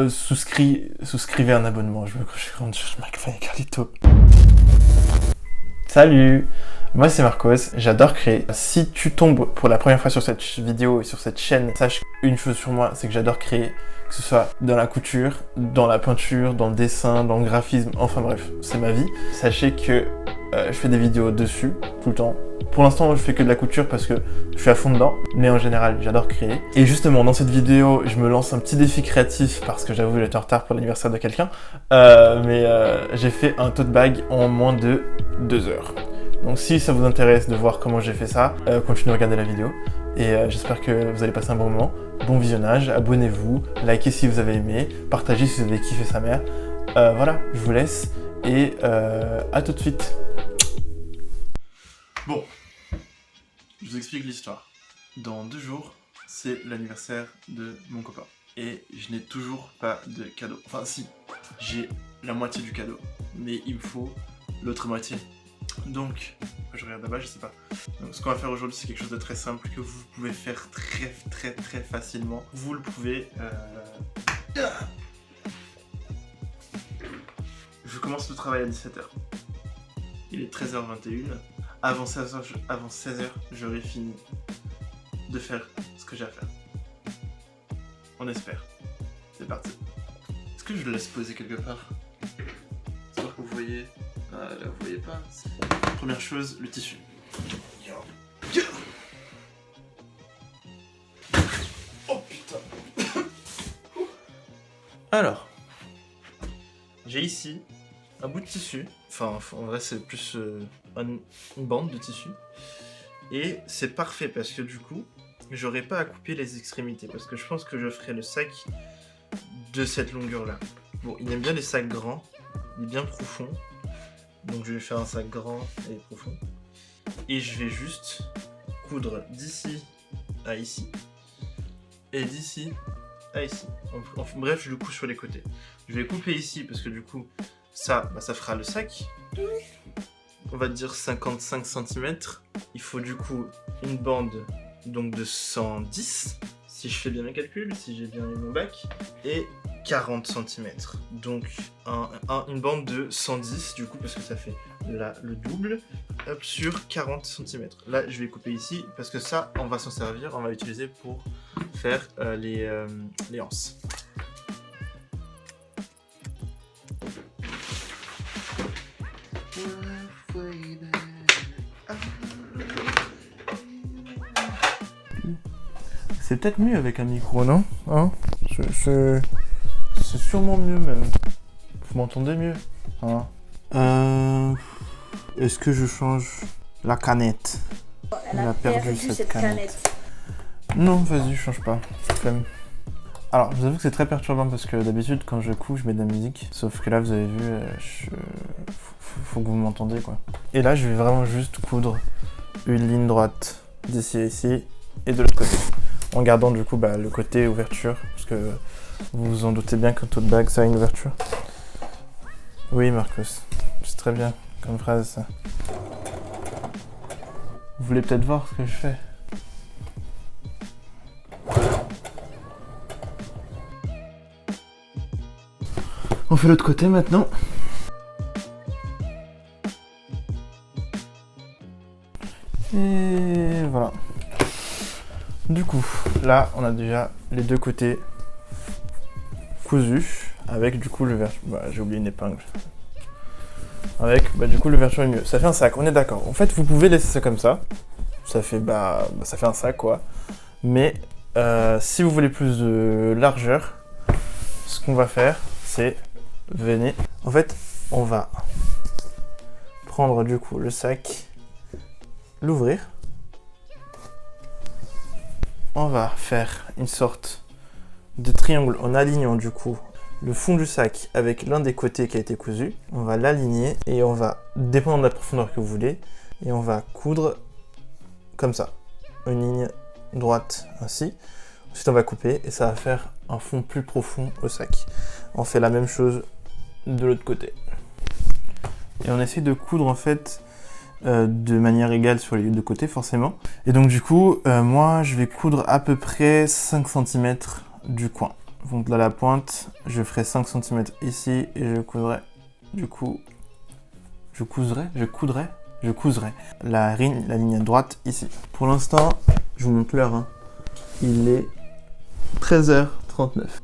souscrivez un abonnement. Je cherche McFly et Carlito. Salut, moi c'est Marcos, j'adore créer. Si tu tombes pour la première fois sur cette vidéo et sur cette chaîne, sache une chose sur moi, c'est que j'adore créer. Que ce soit dans la couture, dans la peinture, dans le dessin, dans le graphisme, enfin bref, c'est ma vie. Sachez que je fais des vidéos dessus, tout le temps. Pour l'instant, je fais que de la couture parce que je suis à fond dedans, mais en général, j'adore créer. Et justement, dans cette vidéo, je me lance un petit défi créatif parce que j'avoue, j'étais en retard pour l'anniversaire de quelqu'un. Mais j'ai fait un tote bag en moins de 2 heures. Donc si ça vous intéresse de voir comment j'ai fait ça, continuez à regarder la vidéo. Et j'espère que vous allez passer un bon moment. Bon visionnage, abonnez-vous, likez si vous avez aimé, partagez si vous avez kiffé sa mère. Voilà, je vous laisse et à tout de suite. Bon, je vous explique l'histoire. Dans 2 jours, c'est l'anniversaire de mon copain. Et je n'ai toujours pas de cadeau. Enfin si, j'ai la moitié du cadeau. Mais il me faut l'autre moitié. Donc, je regarde là-bas, je sais pas. Donc, ce qu'on va faire aujourd'hui, c'est quelque chose de très simple que vous pouvez faire très facilement. Vous le pouvez. Je commence le travail à 17h. Il est 13h21. Avant 16h, j'aurai fini de faire ce que j'ai à faire. On espère. C'est parti. Est-ce que je le laisse poser quelque part? J'espère que vous voyez. Ah là, vous voyez pas. Première chose, le tissu. Oh putain. Alors, j'ai ici un bout de tissu. Enfin, en vrai, c'est plus une bande de tissu. Et c'est parfait parce que du coup, j'aurai pas à couper les extrémités. Parce que je pense que je ferai le sac de cette longueur-là. Bon, il aime bien les sacs grands. Il est bien profond. Donc je vais faire un sac grand et profond. Et je vais juste coudre d'ici à ici. Et d'ici à ici. Bref, je le couds sur les côtés. Je vais couper ici parce que du coup, ça fera le sac. On va dire 55 cm. Il faut du coup une bande donc de 110. Si je fais bien mes calculs, si j'ai bien eu mon bac. Et 40 cm. Donc une bande de 110 du coup parce que ça fait là le double sur 40 cm. Là je vais couper ici parce que ça on va s'en servir, on va l'utiliser pour faire les anses. C'est peut-être mieux avec un micro, non? Hein? C'est sûrement mieux même. Vous m'entendez mieux? Hein? Est-ce que je change la canette? Elle a perdu cette canette. Non, vas-y, je change pas. Flemme. Alors, je vous avoue que c'est très perturbant parce que d'habitude, quand je couds, je mets de la musique. Sauf que là, vous avez vu, faut que vous m'entendez, quoi. Et là, je vais vraiment juste coudre une ligne droite d'ici à ici et de l'autre côté. En gardant du coup le côté ouverture, parce que vous vous en doutez bien qu'un tote bag ça a une ouverture. Oui Marcos, c'est très bien comme phrase ça. Vous voulez peut-être voir ce que je fais? On fait l'autre côté maintenant. Et voilà. Du coup, là, on a déjà les deux côtés cousus avec du coup l'ouverture. J'ai oublié une épingle. Avec du coup l'ouverture est mieux. Ça fait un sac, on est d'accord. En fait, vous pouvez laisser ça comme ça. Ça fait ça fait un sac quoi. Mais si vous voulez plus de largeur, ce qu'on va faire, c'est venez. En fait, on va prendre du coup le sac, l'ouvrir. On va faire une sorte de triangle en alignant du coup le fond du sac avec l'un des côtés qui a été cousu. On va l'aligner et on va, dépendant de la profondeur que vous voulez, et on va coudre comme ça, une ligne droite ainsi. Ensuite on va couper et ça va faire un fond plus profond au sac. On fait la même chose de l'autre côté. Et on essaie de coudre en fait de manière égale sur les deux côtés forcément. Et donc du coup, moi je vais coudre à peu près 5 cm du coin. Donc là, la pointe, je ferai 5 cm ici et je coudrai, du coup, je coudrai la ligne droite ici. Pour l'instant, je vous montre l'heure, hein. Il est 13h39.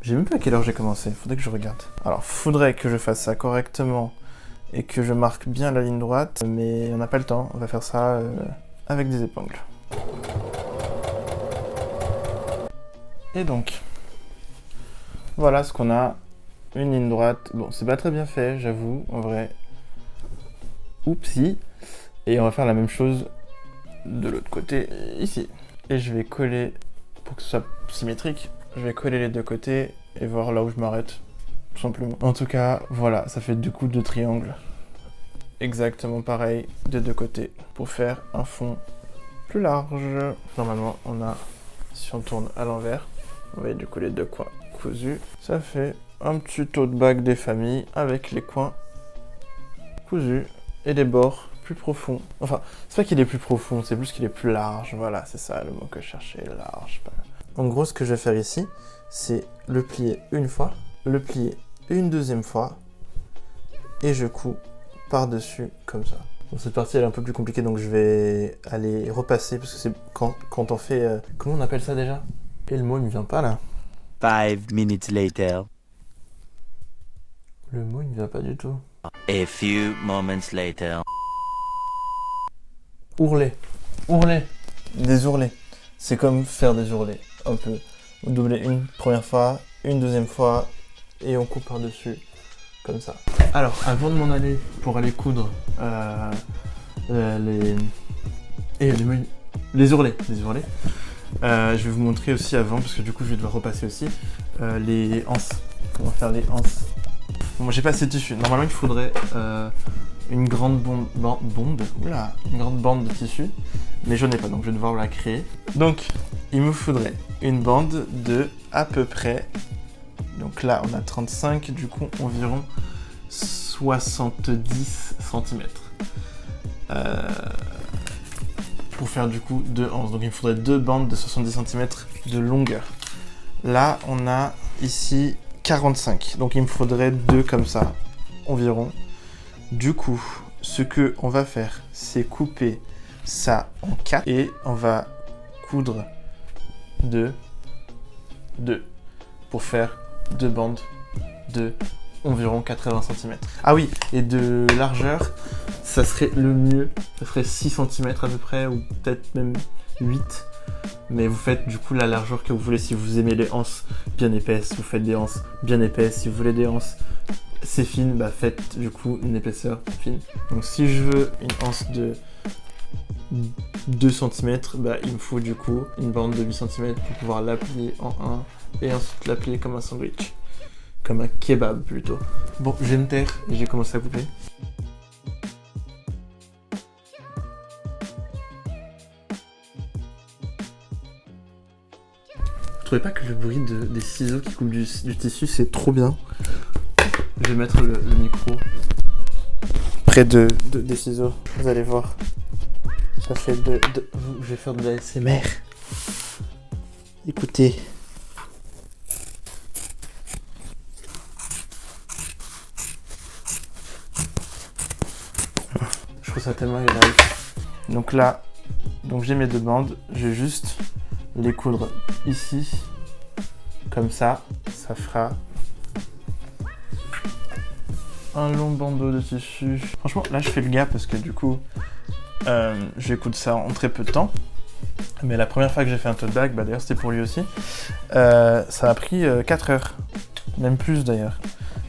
Je sais même pas à quelle heure j'ai commencé, faudrait que je regarde. Alors, faudrait que je fasse ça correctement et que je marque bien la ligne droite, mais on n'a pas le temps, on va faire ça avec des épingles. Et donc, voilà ce qu'on a, une ligne droite. Bon, c'est pas très bien fait, j'avoue, en vrai. Oupsie. Et on va faire la même chose de l'autre côté, ici. Et je vais coller, pour que ce soit symétrique, je vais coller les deux côtés et voir là où je m'arrête, tout simplement. En tout cas, voilà, ça fait du coup 2 triangles. Exactement pareil des deux côtés, pour faire un fond plus large. Normalement, on a, si on tourne à l'envers, vous voyez du coup les deux coins cousus. Ça fait un petit tote bag des familles avec les coins cousus et les bords plus profonds. Enfin, c'est pas qu'il est plus profond, c'est plus qu'il est plus large. Voilà, c'est ça le mot que je cherchais, large. En gros, ce que je vais faire ici, c'est le plier une fois, le plier une deuxième fois, et je couds par-dessus comme ça. Bon, cette partie elle est un peu plus compliquée, donc je vais aller repasser, parce que c'est quand on fait... comment on appelle ça déjà? Et le mot il me vient pas là. 5 minutes later. Le mot il me vient pas du tout. A few moments later. Ourler. Des ourlets. C'est comme faire des ourlets, un peu. Vous doublez une première fois, une deuxième fois, et on coupe par-dessus, comme ça. Alors, avant de m'en aller pour aller coudre les ourlets, je vais vous montrer aussi avant, parce que du coup je vais devoir repasser aussi, les anses. Comment faire les anses. Bon, j'ai pas assez de tissu. Normalement, il faudrait une grande une grande bande de tissu, mais je n'en ai pas, donc je vais devoir la créer. Donc, il me faudrait une bande de à peu près, donc là on a 35, du coup environ 70 cm. Pour faire du coup 2 anses. Donc il me faudrait 2 bandes de 70 cm de longueur. Là on a ici 45, donc il me faudrait 2 comme ça environ. Du coup, ce que on va faire, c'est couper ça en 4 et on va coudre 2 pour faire 2 bandes de environ 80 cm. Ah oui, et de largeur, ça serait le mieux, ça serait 6 cm à peu près, ou peut-être même 8. Mais vous faites du coup la largeur que vous voulez. Si vous aimez les anses bien épaisses, vous faites des anses bien épaisses. Si vous voulez des anses c'est fine, bah faites du coup une épaisseur fine. Donc si je veux une anse de 2 cm, bah il me faut du coup une bande de 8 cm pour pouvoir la plier en 1 et ensuite la plier comme un sandwich. Comme un kebab plutôt. Bon, je vais me taire et j'ai commencé à couper. Vous trouvez pas que le bruit des ciseaux qui coupent du tissu c'est trop bien? Je vais mettre le micro près des ciseaux, vous allez voir. Ça fait je vais faire de l'ASMR. Écoutez. Je trouve ça tellement agréable. Donc là, j'ai mes 2 bandes, je vais juste les coudre ici, comme ça fera un long bandeau de tissu. Franchement, là je fais le gars parce que du coup, je vais coudre ça en très peu de temps. Mais la première fois que j'ai fait un tote bag, bah d'ailleurs c'était pour lui aussi, ça a pris 4 heures, même plus d'ailleurs.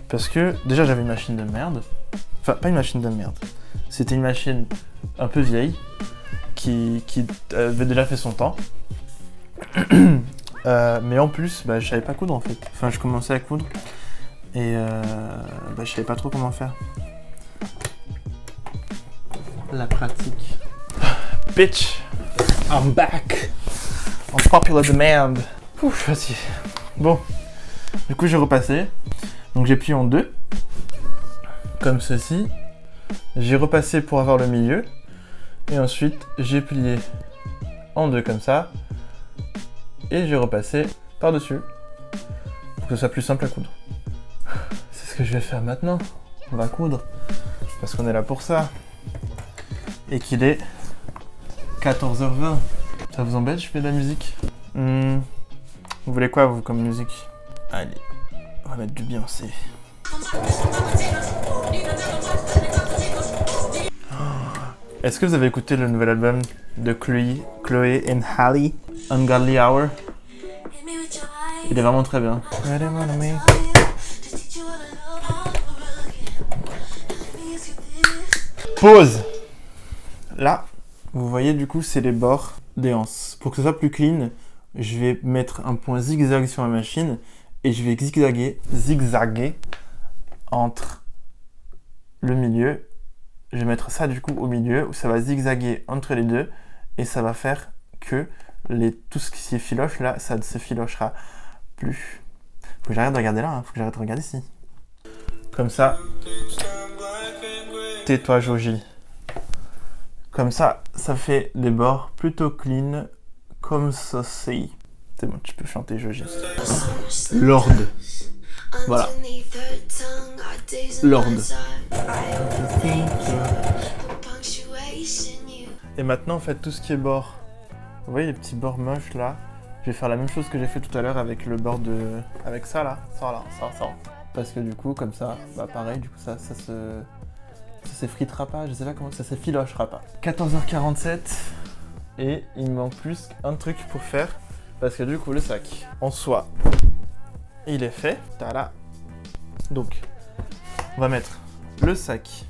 Parce que déjà j'avais une machine de merde, enfin pas une machine de merde, c'était une machine un peu vieille qui avait déjà fait son temps. Mais en plus, bah, je savais pas coudre en fait. Enfin, je commençais à coudre et bah, je savais pas trop comment faire. La pratique. Bitch, I'm back. On popular demand. Ouf, je suis fatigué. Bon, du coup, j'ai repassé. Donc, j'ai plié en 2, comme ceci. J'ai repassé pour avoir le milieu. Et ensuite, j'ai plié en 2 comme ça. Et j'ai repassé par-dessus pour que ce soit plus simple à coudre. C'est ce que je vais faire maintenant. On va coudre, parce qu'on est là pour ça. Et qu'il est 14h20. Ça vous embête, je fais de la musique? Vous voulez quoi, vous, comme musique? Allez, on va mettre du Beyoncé. Est-ce que vous avez écouté le nouvel album de Chloé and Halle, Ungodly Hour? Il est vraiment très bien. Pause. Là, vous voyez du coup, c'est les bords des anses. Pour que ce soit plus clean, je vais mettre un point zigzag sur ma machine et je vais zigzaguer entre le milieu. Je vais mettre ça du coup au milieu où ça va zigzaguer entre les deux et ça va faire que tout ce qui est filoche là, ça ne se filochera plus. Faut que j'arrête de regarder là, hein. Faut que j'arrête de regarder ici. Comme ça. Tais-toi, Joji. Comme ça, ça fait des bords plutôt clean, comme ceci. C'est bon, tu peux chanter, Joji. Lord. Voilà. Lord. Et maintenant, en fait, tout ce qui est bord. Vous voyez les petits bords moches là? Je vais faire la même chose que j'ai fait tout à l'heure avec le bord de... Avec ça là. Ça. Parce que du coup, comme ça, bah pareil, du coup, ça s'effritera pas, je sais pas comment, ça s'effilochera pas. 14h47 et il me manque plus qu'un truc pour faire parce que du coup le sac en soi il est fait. Tada. Donc on va mettre le sac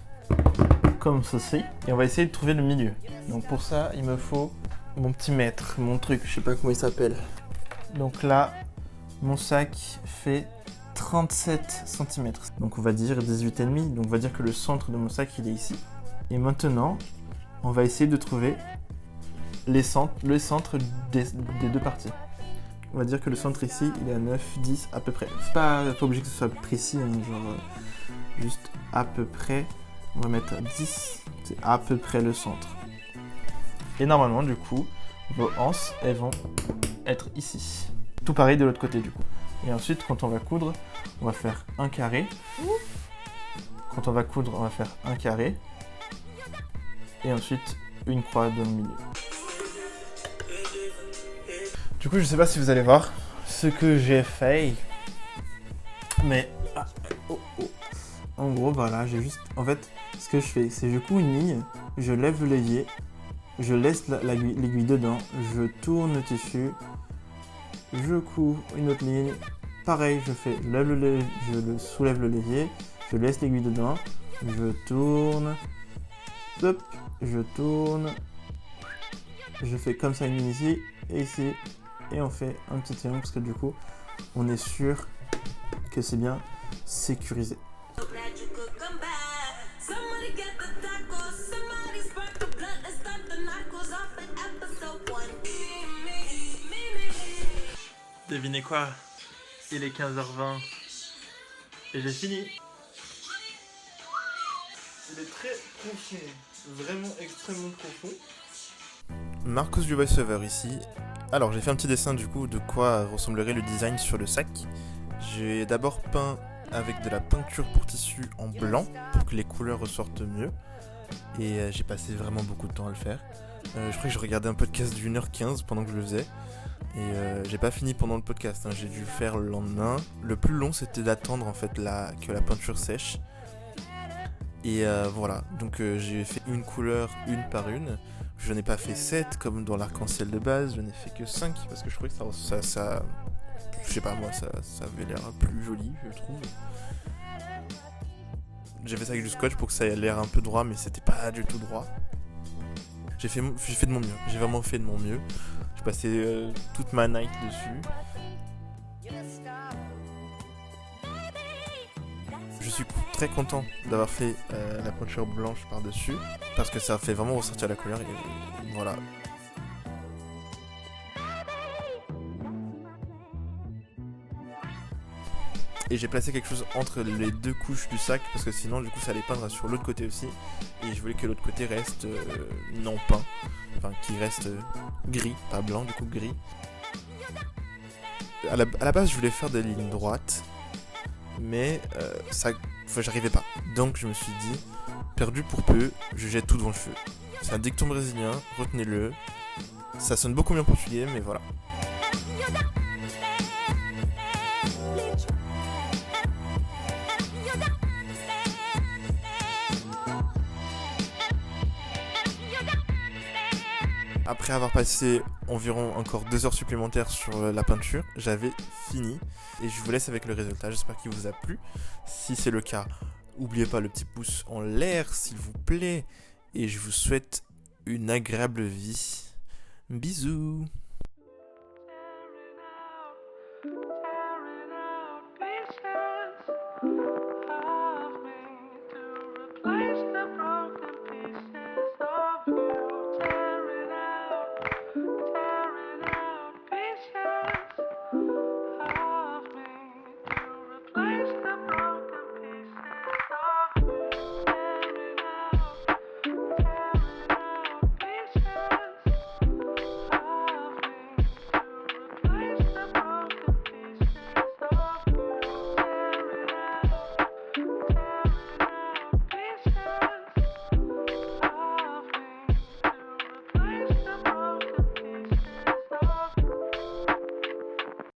comme ceci et on va essayer de trouver le milieu. Donc pour ça il me faut mon petit mètre, mon truc, je sais pas comment il s'appelle. Donc là mon sac fait 37 cm. Donc on va dire 18,5. Donc on va dire que le centre de mon sac il est ici. Et maintenant, on va essayer de trouver le centre des deux parties. On va dire que le centre ici il est à 9, 10 à peu près. C'est pas obligé que ce soit précis, hein, genre juste à peu près. On va mettre 10, c'est à peu près le centre. Et normalement du coup, vos anses elles vont être ici. Tout pareil de l'autre côté du coup. Et ensuite, quand on va coudre, on va faire un carré. Quand on va coudre, on va faire un carré. Et ensuite, une croix dans le milieu. Du coup, je sais pas si vous allez voir ce que j'ai fait. Mais... En gros, voilà, j'ai juste... En fait, ce que je fais, c'est je couds une ligne, je lève le l'évier, je laisse l'aiguille dedans, je tourne le tissu, je couds une autre ligne, pareil, je soulève le l'évier, je laisse l'aiguille dedans, je tourne, hop, je tourne, je fais comme ça une ligne ici et ici, et on fait un petit triangle parce que du coup, on est sûr que c'est bien sécurisé. Devinez quoi? Il est 15h20 et j'ai fini. Il est très profond, vraiment extrêmement profond. Marcos du VoiceOver ici. Alors j'ai fait un petit dessin du coup de quoi ressemblerait le design sur le sac. J'ai d'abord peint avec de la peinture pour tissu en blanc pour que les couleurs ressortent mieux. Et j'ai passé vraiment beaucoup de temps à le faire. Je crois que je regardais un podcast d'1h15 pendant que je le faisais. Et j'ai pas fini pendant le podcast, hein. J'ai dû le faire le lendemain. Le plus long c'était d'attendre en fait que la peinture sèche. Et voilà, donc j'ai fait une couleur une par une. Je n'ai pas fait 7 comme dans l'arc-en-ciel de base, je n'ai fait que 5 parce que je trouvais que ça je sais pas moi, ça avait l'air plus joli, je trouve. J'ai fait ça avec du scotch pour que ça ait l'air un peu droit, mais c'était pas du tout droit. J'ai fait de mon mieux, j'ai vraiment fait de mon mieux. J'ai passé toute ma night dessus. Je suis très content d'avoir fait la peinture blanche par-dessus, parce que ça fait vraiment ressortir la couleur, et voilà. Et j'ai placé quelque chose entre les deux couches du sac, parce que sinon du coup ça allait peindre sur l'autre côté aussi, et je voulais que l'autre côté reste non peint, enfin qui reste gris, pas blanc, du coup gris. à la base, je voulais faire des lignes droites, mais j'arrivais pas. Donc je me suis dit, perdu pour peu, je jette tout devant le feu. C'est un dicton brésilien, retenez-le. Ça sonne beaucoup mieux en portugais, mais voilà. Après avoir passé environ encore 2 heures supplémentaires sur la peinture, j'avais fini et je vous laisse avec le résultat. J'espère qu'il vous a plu. Si c'est le cas, n'oubliez pas le petit pouce en l'air s'il vous plaît et je vous souhaite une agréable vie. Bisous. Tearing out pieces.